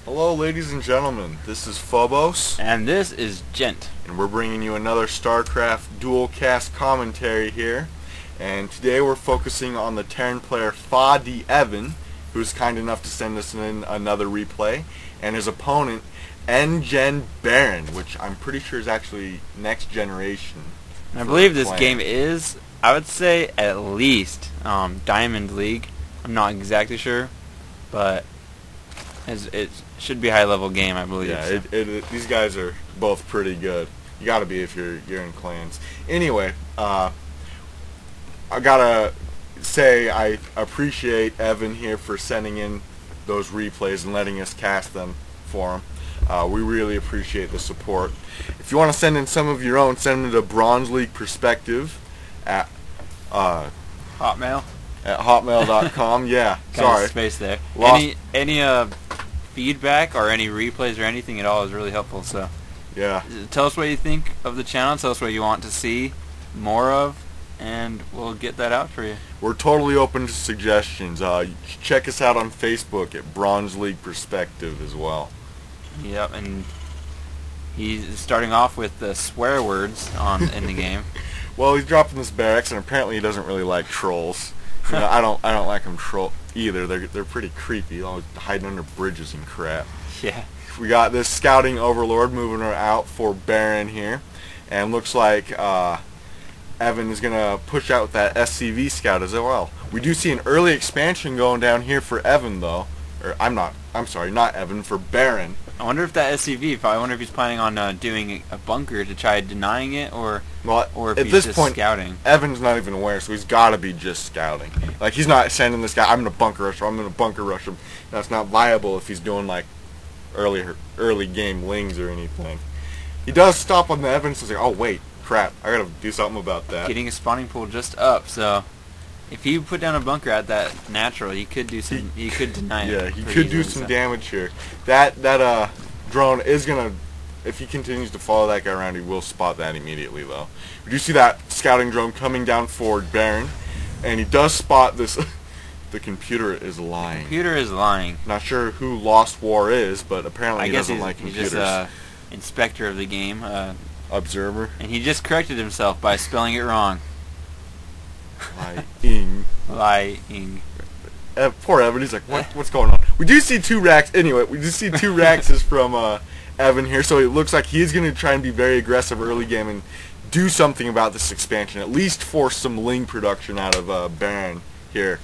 Hello ladies and gentlemen, this is Phobos, And this is Gent. and we're bringing you another Starcraft dual cast commentary here. And today we're focusing on the Terran player FaDeEvan, who's kind enough to send us in another replay, and his opponent nGenBaron, which I'm pretty sure is actually next generation. And I believe this game is, I would say, at least Diamond League. I'm not exactly sure, but it should be a high-level game, I believe. Yeah, so. These guys are both pretty good. You gotta be if you're in clans. Anyway, I gotta say I appreciate Evan here for sending in those replays and letting us cast them for him. We really appreciate the support. If you want to send in some of your own, send them to BronzeLeaguePerspective at Hotmail? At hotmail.com. Yeah, sorry. Space there. Lost. Any feedback or any replays or anything at all is really helpful. So yeah, tell us what you think of the channel. Tell us what you want to see more of, and we'll get that out for you. We're totally open to suggestions. Check us out on Facebook at BronzeLeaguePerspective as well. Yep, and he's starting off with the swear words in the game. Well, he's dropping this barracks, and apparently he doesn't really like trolls. You know, I don't like them troll either. They're pretty creepy, always hiding under bridges and crap. Yeah. We got this scouting overlord moving her out for Baron here, and looks like Evan is gonna push out with that SCV scout as well. We do see an early expansion going down here for Evan though, or I'm sorry, not Evan, for Baron. I wonder if that SCV, I wonder if he's planning on doing a bunker to try denying it, or if at he's this just point, scouting. Evan's not even aware, so he's got to be just scouting. Like, he's not sending this guy, I'm going to bunker rush him. That's not viable if he's doing, like, early game lings or anything. He does stop on the Evan, so he's like, oh, wait, crap, I got to do something about that. Getting a spawning pool just up, so if he put down a bunker at that natural, he could do some. He could deny it. Yeah, he could do some damage here. That drone is gonna, if he continues to follow that guy around, he will spot that immediately though. We do see that scouting drone coming down for Baron, and he does spot this. The computer is lying. The computer is lying. Not sure who Lost War is, but apparently he doesn't like computers. He's just inspector of the game. Observer. And he just corrected himself by spelling it wrong. Lying. Poor Evan, he's like, what's going on? We do see two racks, anyway, we do see two racks from Evan here, so it looks like he's going to try and be very aggressive early game and do something about this expansion, at least force some ling production out of Baron here.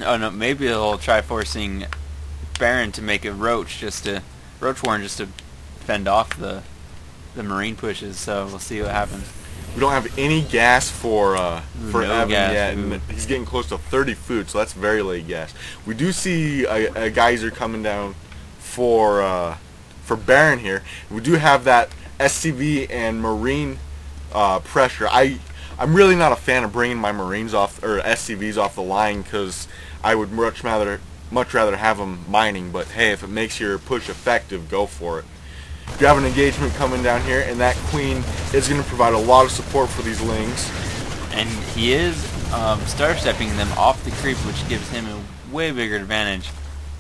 Oh no, maybe he'll try forcing Baron to make a roach warren just to fend off the Marine pushes, so we'll see what happens. We don't have any gas for Evan yet, and he's getting close to 30 food, so that's very late gas. We do see a geyser coming down for Baron here. We do have that SCV and Marine pressure. I'm really not a fan of bringing my Marines off or SCVs off the line because I would much rather have them mining. But hey, if it makes your push effective, go for it. You have an engagement coming down here, and that Queen is going to provide a lot of support for these lings. And he is star-stepping them off the creep, which gives him a way bigger advantage.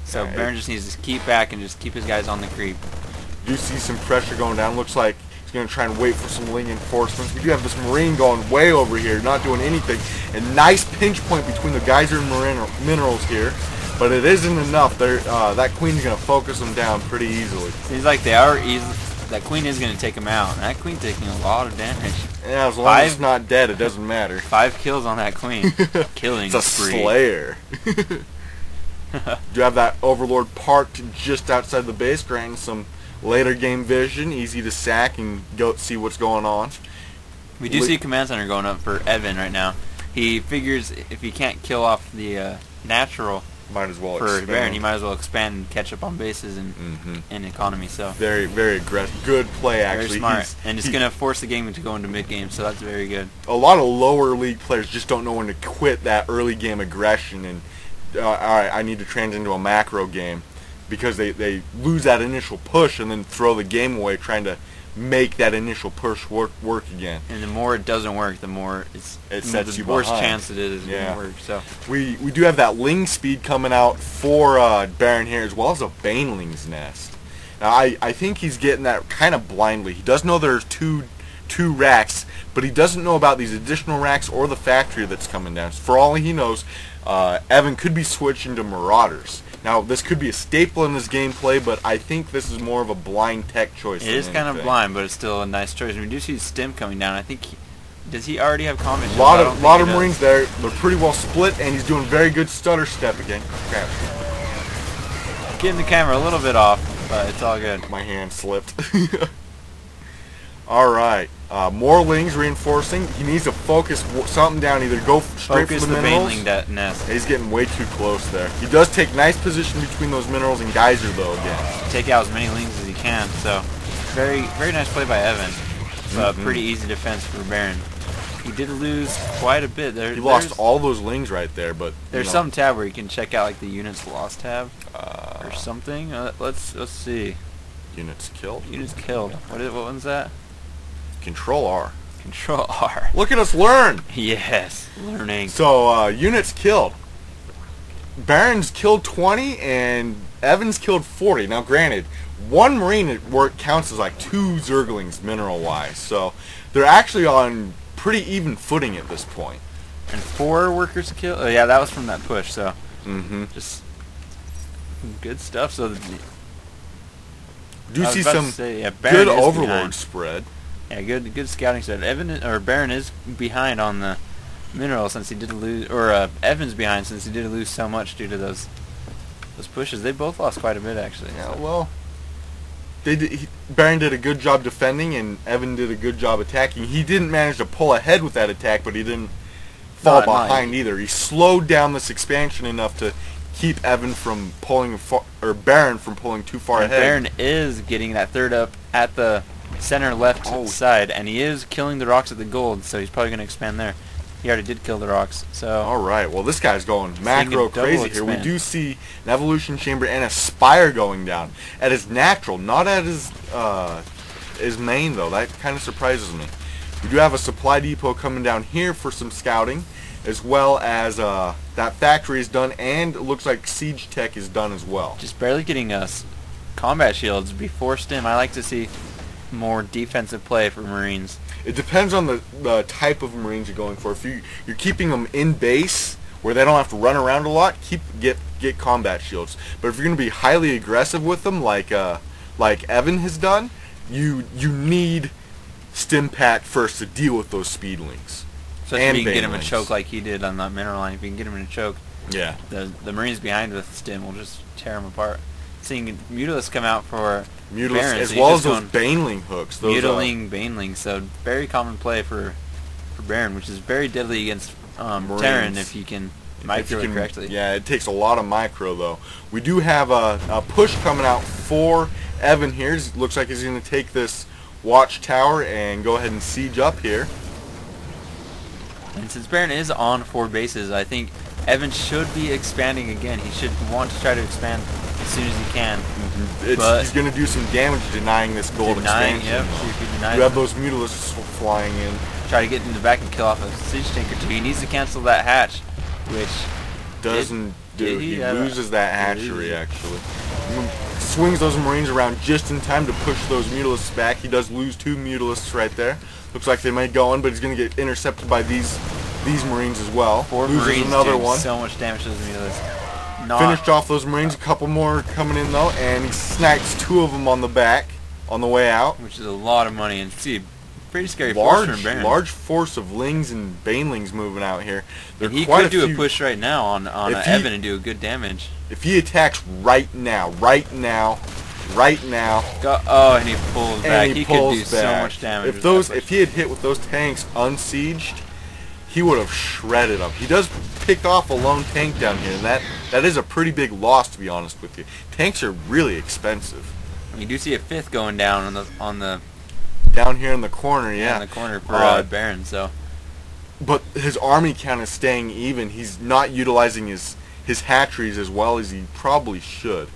So yeah, Baron just needs to keep back and just keep his guys on the creep. You see some pressure going down. Looks like he's going to try and wait for some ling enforcements. We do have this Marine going way over here, not doing anything. A nice pinch point between the geyser and minerals here. But it isn't enough. That Queen's going to focus them down pretty easily. Seems like they are easy. That Queen is going to take him out. And that Queen taking a lot of damage. Yeah, as long as it's not dead, it doesn't matter. 5 kills on that Queen. Killing it's a slayer. You have that Overlord parked just outside the base, granting some later game vision. Easy to sack and go see what's going on. We do see a command center going up for Evan right now. He figures if he can't kill off the natural might as well for expand. Baron, he might as well expand and catch up on bases and economy. So very, very aggressive. Good play, actually. Very smart. And it's going to force the game to go into mid-game, so that's very good. A lot of lower league players just don't know when to quit that early game aggression and, alright, I need to transition into a macro game because they lose that initial push and then throw the game away trying to make that initial push work again. And the more it doesn't work, the more it sets the you worse behind. chance it is going to work. So we do have that Ling speed coming out for Baron here, as well as a Baneling's Nest. Now I think he's getting that kind of blindly. He does know there's two racks, but he doesn't know about these additional racks or the factory that's coming down. So for all he knows, Evan could be switching to Marauders. Now, this could be a staple in his gameplay, but I think this is more of a blind tech choice. It is kind of blind, but it's still a nice choice. We do see Stim coming down. I think does he already have combat? A lot of Marines there. They're pretty well split, and he's doing very good stutter step again. Crap. Getting the camera a little bit off, but it's all good. My hand slipped. All right. More Lings reinforcing. He needs to focus something down. Either go straight for the minerals. Baneling nest. He's getting way too close there. He does take nice position between those minerals and Geyser, though, again. Take out as many Lings as he can. So, very nice play by Evan. But pretty easy defense for Baron. He did lose quite a bit. He lost all those Lings right there, but there's some tab where you can check out like the units lost tab or something. Let's see. Units killed. Units killed. What one's that? Control R. Control R. Look at us learn. Yes, learning. So units killed. Baron's killed 20 and Evans killed 40. Now, granted, one Marine counts as like 2 Zerglings mineral-wise, so they're actually on pretty even footing at this point. And 4 workers killed. Oh yeah, that was from that push. So just good stuff. So do see some good Overlord spread. Yeah, good scouting set. Baron is behind on the mineral since he did lose, or Evan's behind since he did lose so much due to those pushes. They both lost quite a bit actually. Yeah, well, Baron did a good job defending, and Evan did a good job attacking. He didn't manage to pull ahead with that attack, but he didn't fall behind either. He slowed down this expansion enough to keep Evan from pulling Baron from pulling too far ahead. Baron is getting that third up at the center left side, and he is killing the rocks at the gold, so he's probably going to expand there. He already did kill the rocks, so... Alright, well this guy's going macro crazy here. We do see an Evolution Chamber and a Spire going down. At his natural, not at his main, though. That kind of surprises me. We do have a supply depot coming down here for some scouting, as well as that factory is done, and it looks like Siege Tech is done as well. Just barely getting us combat shields before Stim. I like to see more defensive play for Marines. It depends on the type of Marines you're going for. If you're keeping them in base where they don't have to run around a lot, get combat shields. But if you're going to be highly aggressive with them, like Evan has done, you need Stim Pack first to deal with those speedlings. So if you can get him a choke like he did on that mineral line, if you can get him in a choke, yeah, the Marines behind with Stim will just tear him apart. Seeing Mutalisk come out for Mutalisk, Baron, as well as those Baneling hooks. Mutaling, Baneling, so very common play for Baron, which is very deadly against Terran if you can micro it correctly. Yeah, it takes a lot of micro, though. We do have a push coming out for Evan here. It looks like he's going to take this watchtower and go ahead and siege up here. And since Baron is on 4 bases, I think Evan should be expanding again. He should want to try to expand as soon as he can. He's going to do some damage denying this gold expansion. Yep. You have those Mutalisks flying in. Try to get in the back and kill off a siege tank or 2. He needs to cancel that hatch, which doesn't do. He loses that hatchery actually. Swings those Marines around just in time to push those Mutalisks back. He does lose 2 Mutalisks right there. Looks like they might go in, but he's going to get intercepted by these Marines as well. 4 Loses Marines another doing one. so much damage to those Mutalisks. Finished off those Marines, a couple more coming in though, and he snipes 2 of them on the back on the way out. Which is a lot of money, and see, pretty scary force from Baron. Large force of Lings and Banelings moving out here. He could do a push right now on Evan and do a good damage. If he attacks right now, and he pulls back. He could do so much damage. If he had hit with those tanks unsieged, he would have shredded them. He does pick off a lone tank down here, and that is a pretty big loss, to be honest with you. Tanks are really expensive. You do see a 5th going down on the down here in the corner, yeah. In the corner for Baron. So, but his army count is staying even. He's not utilizing his hatcheries as well as he probably should.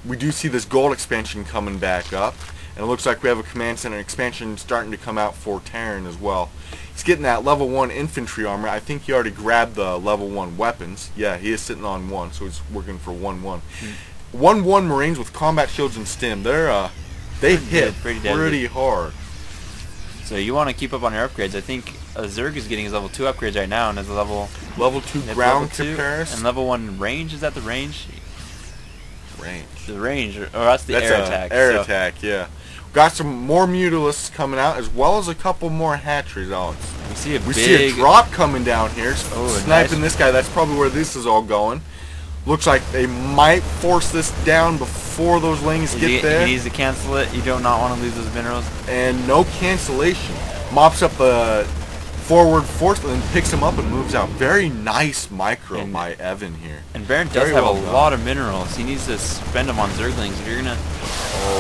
We do see this gold expansion coming back up, And it looks like we have a command center expansion starting to come out for Terran as well. He's getting that level 1 infantry armor. I think he already grabbed the level 1 weapons. Yeah, he is sitting on 1, so he's working for 1-1. 1-1 Marines with combat shields and stim. They hit pretty hard. So you want to keep up on your upgrades. I think Zerg is getting his level 2 upgrades right now, and has a level 2 ground comparison and level 1 range. Is that the range? Range. The range, or that's the air attack. Air attack, yeah. Got some more Mutalisks coming out, as well as a couple more hatcheries, Alex. We see a drop coming down here, sniping this guy. That's probably where this is all going. Looks like they might force this down before those lanes get there. He needs to cancel it. You do not want to lose those minerals. And no cancellation. Mops up the forward force and then picks him up and moves out. Very nice micro by Evan here. And Baron does have a lot of minerals. He needs to spend them on Zerglings. If you're gonna,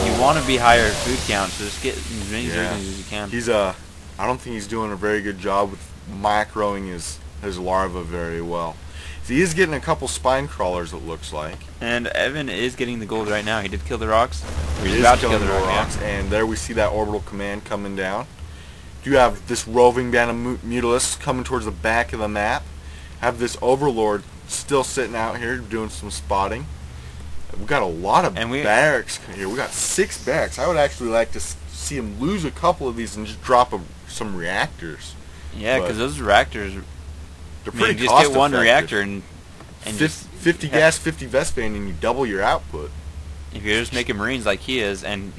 you want to be higher food count, so just get as many Zerglings as you can. He's I don't think he's doing a very good job with macroing his larva very well. So he is getting a couple spine crawlers, it looks like. And Evan is getting the gold right now. He did kill the rocks. He's about to kill the rocks. Yeah. And there we see that orbital command coming down. You have this roving band of Mutalisks coming towards the back of the map. Have this Overlord still sitting out here doing some spotting. We've got a lot of barracks here. We got 6 barracks. I would actually like to see him lose a couple of these and just drop some reactors. Yeah, because those reactors, they're pretty just get one reactor and 50 gas, 50 Vespene, and you double your output. If you're just making Marines like he is, and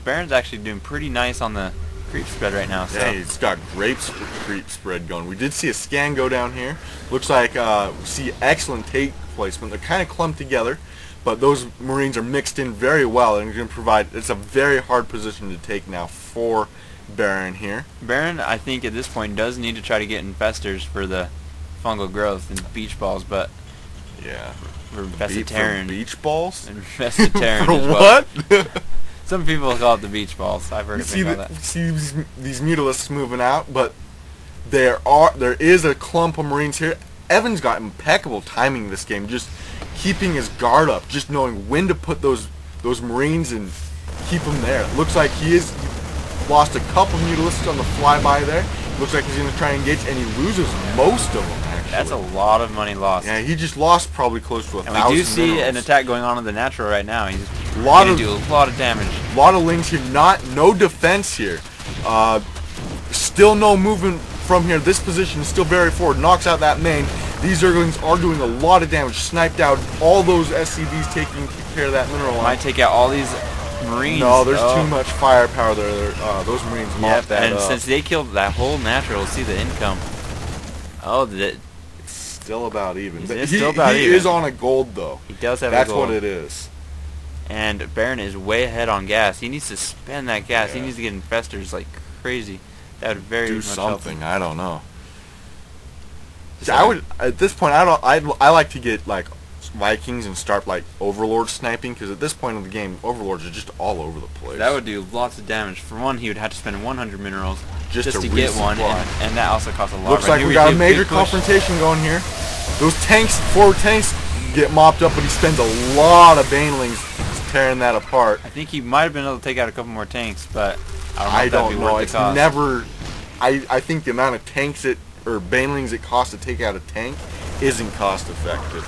Baron's actually doing pretty nice on the creep spread right now. So. Yeah, he's got great creep spread going. We did see a scan go down here. Looks like we see excellent take placement. They're kind of clumped together, but those Marines are mixed in very well and going to provide. It's a very hard position to take now for Baron here. Baron, I think at this point does need to try to get infestors for the fungal growth and beach balls, but yeah, for infested Terran. Beach balls? Infested Terran for as well. What? Some people call it the beach balls. I've heard of that. See these Mutalisks moving out, but there is a clump of Marines here. Evan's got impeccable timing this game, just keeping his guard up, just knowing when to put those Marines and keep them there. It looks like he lost a couple Mutalisks on the flyby there. Looks like he's going to try and engage, and he loses most of them, actually. That's a lot of money lost. Yeah, he just lost probably close to 1,000 And we do see minerals. an attack going on in the natural right now. He's do a lot of damage. A lot of lings here. No defense here. Still no movement from here. This position is still very forward. Knocks out that main. These Zerglings are doing a lot of damage. Sniped out all those SCVs taking care of that mineral line. Might take out all these Marines. No, there's too much firepower there. Those Marines mopped that up. And since they killed that whole natural, see the income. Oh, it's still about even. He even. is on a gold, though. He does have That's a gold. what it is. And Baron is way ahead on gas. He needs to spend that gas. He needs to get infestors like crazy. That would very much help him. I don't know. See, I would at this point. I like to get like Vikings and start like Overlord sniping, because at this point in the game, Overlords are just all over the place. That would do lots of damage. For one, he would have to spend 100 minerals just to resupply. Get one, and that also costs a lot. Looks like we got a major confrontation going here. Those tanks, forward tanks, get mopped up, but he spends a lot of Banelings tearing that apart. I think he might have been able to take out a couple more tanks, but I don't know. It's never. I think the amount of tanks or Banelings it costs to take out a tank isn't cost effective.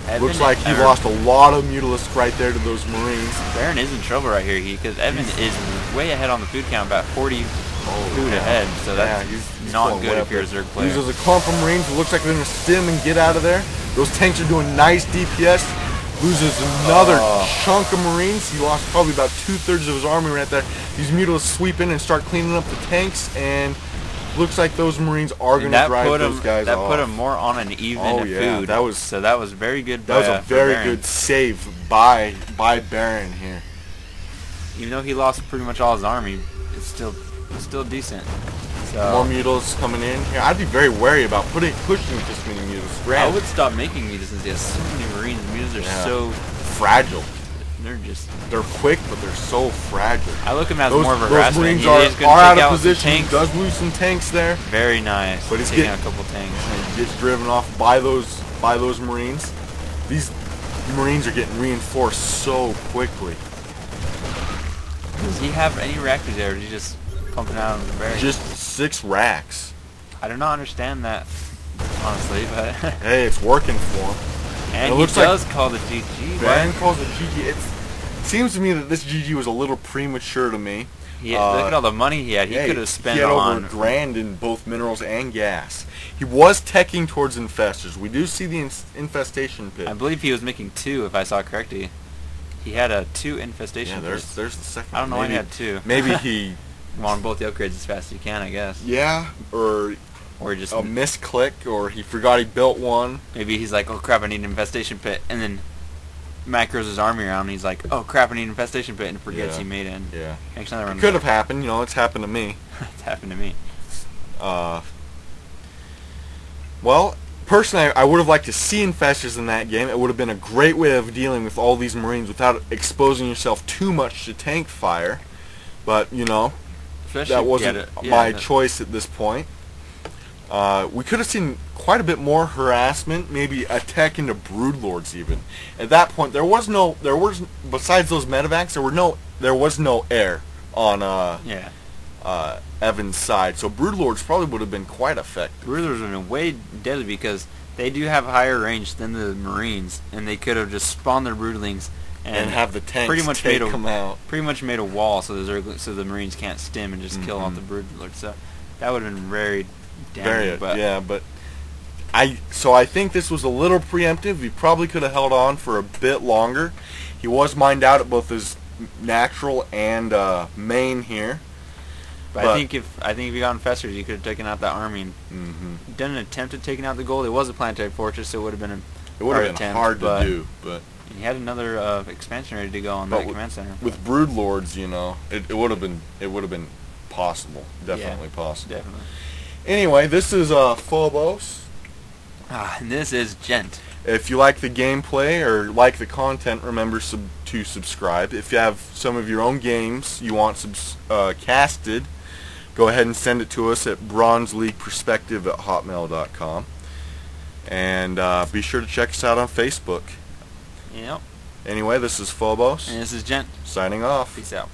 And looks like he lost a lot of Mutalisks right there to those Marines. Baron is in trouble right here, because Evan is way ahead on the food count, about 40 food ahead. So that's he's not good if you're a Zerg player. Loses a clump of Marines. It looks like they're going to stim and get out of there. Those tanks are doing nice DPS. Loses another chunk of Marines. He lost probably about 2/3 of his army right there. These Mutalisks sweep in and start cleaning up the tanks, and looks like those Marines are going to drive those guys off. That put him more on an even food. That was very good. That was a very good save by Baron here. Even though he lost pretty much all his army, it's still decent. So more Mutalisks coming in here. I'd be very wary about pushing this many Mutalisks. I would stop making Mutas since he has so many Marines. Mutas are so fragile. They're quick, but they're so fragile. I look at him as more of a harassment. Those Marines are out of position. He does lose some tanks there. Very nice. But he's taking out a couple tanks. He gets driven off by those Marines. These Marines are getting reinforced so quickly. Does he have any reactors there, or is he just pumping out on the berry? Just 6 racks. I do not understand that, honestly, but... Hey, it's working for him. And he does call the GG. Ben calls it GG. It seems to me that this GG was a little premature to me. Look at all the money he had. He could have spent on... He had over $1,000 in both minerals and gas. He was teching towards infestors. We do see the infestation pit. I believe he was making 2, if I saw correctly. He had a 2 infestation pit. There's the second. I don't know why he had 2. Maybe he... wanted both the upgrades as fast as he can, I guess. Yeah, or just a misclick, or he forgot he built one. Maybe he's like, oh crap, I need an infestation pit, and then macros his army around, and he's like, oh crap, I need an infestation pit, and forgets he made it. Yeah. Makes another run. It could have happened, you know, it's happened to me. It's happened to me. Well, personally, I would have liked to see infestors in that game. It would have been a great way of dealing with all these Marines without exposing yourself too much to tank fire. But, you know, that wasn't my choice at this point. We could have seen quite a bit more harassment, maybe attack into broodlords even. At that point, besides those medevacs, there was no air on Evan's side, so broodlords probably would have been quite effective. Broodlords would have been way deadly because they do have higher range than the Marines, and they could have just spawned their broodlings and have the tanks pretty much take them out. Pretty much made a wall so the Marines can't stim and just kill off the broodlords. So that would have been very damaging. But I think this was a little preemptive. He probably could have held on for a bit longer. He was mined out at both his natural and main here. But I think if he got infestors, he could have taken out that army and done an attempt at taking out the gold. It was a planetary fortress, so it would have been hard to do. But he had another expansion ready to go on that command center. With broodlords, you know, it would have been possible. Definitely possible. Definitely. Anyway, this is Phobos. And this is Gent. If you like the gameplay or like the content, remember to subscribe. If you have some of your own games you want casted, go ahead and send it to us at BronzeLeaguePerspective@hotmail.com. And be sure to check us out on Facebook. Yep. Anyway, this is Phobos. And this is Gent. Signing off. Peace out.